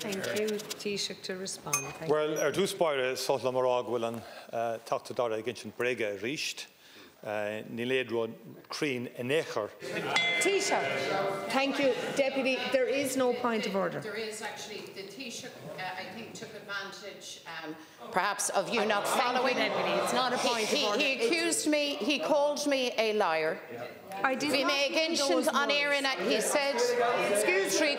Thank you. Taoiseach to respond. Well, dús baire sotla marag will an tata dara against brega richt. Ní léadrón crín in éair. Taoiseach, thank you, Deputy. There is no point of order. There is actually. The Taoiseach, I think, took advantage, perhaps, of you not following. Deputy, it's not a point of order. He accused me. He called me a liar. I did not on air, and he said, "Excuse me,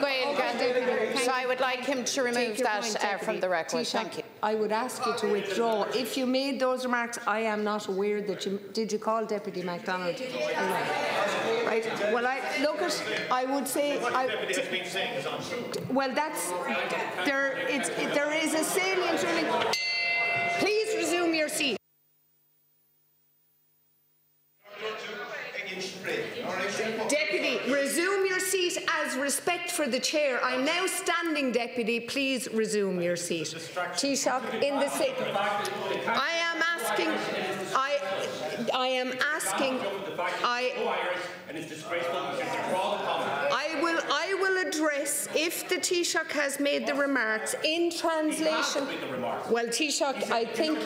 so I would like him to remove that from the record." Thank you. I would ask you to withdraw. If you made those remarks, I am not aware that you did. You call Deputy MacDonald a liar? Right. Well, I would say. Well, that's there. There is a salient ruling. Please resume your seat. Deputy, resume your seat as respect for the chair. I'm now standing, Deputy. Please resume your seat. Taoiseach, in the seat. I am asking. I will address if the Taoiseach has made the remarks in translation. Well, Taoiseach, I think.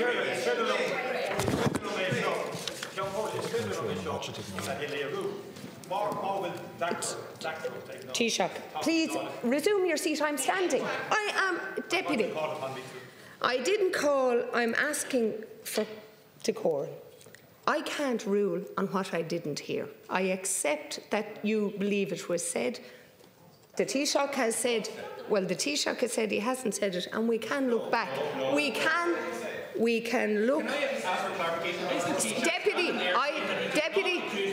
Taoiseach, please resume your seat. I'm standing. I am Deputy. I didn't call. I'm asking for decorum. I can't rule on what I didn't hear. I accept that you believe it was said. The Taoiseach has said. Well, the Taoiseach has said he hasn't said it, and we can look back. We can look. Deputy.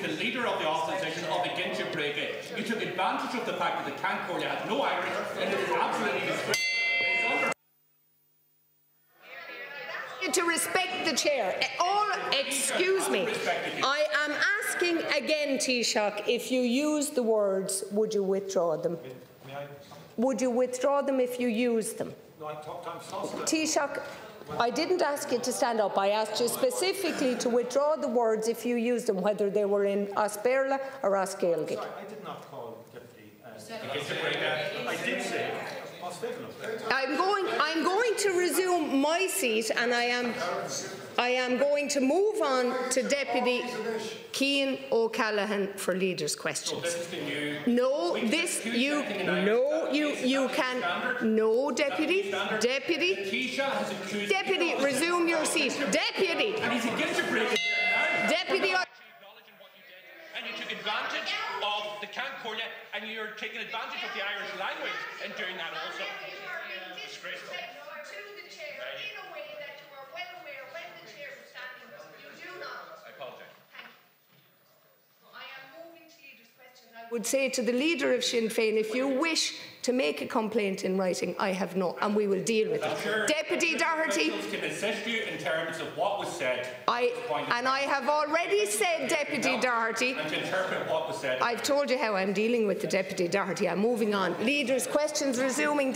The leader of the opposition of against your break. You took advantage of the fact that the Ceann Comhairle had no Irish, and it is absolutely disgraceful. To respect the chair. Excuse me. I am asking again, Taoiseach, if you use the words, would you withdraw them? Would you withdraw them if you use them? No, I talked time. Taoiseach, I didn't ask you to stand up. I asked you specifically to withdraw the words if you used them, whether they were in Osberla or Osgailgig. Sorry, I did not call Deputy. I did say. I'm going to resume my seat, and I am going to move on to Deputy Ceann O'Callaghan for leaders' questions. No, Deputy, resume your seat. Deputy. And you took advantage of the Ceann Comhairle, and you're taking advantage of the Irish language in doing that also. Disgraceful. To the chair in a way that you are well aware when the chair was standing. You do not. I apologise. Thank you. I am moving to leaders' questions. I would say to the leader of Sinn Féin, if you wish to make a complaint in writing, I have no, and we will deal with it. Sure. Deputy Doherty. Can assist you in terms of what was said. I have already said, Deputy Doherty. And to interpret what was said. I've told you how I'm dealing with the Deputy Doherty. I'm moving on. Leaders' questions resuming.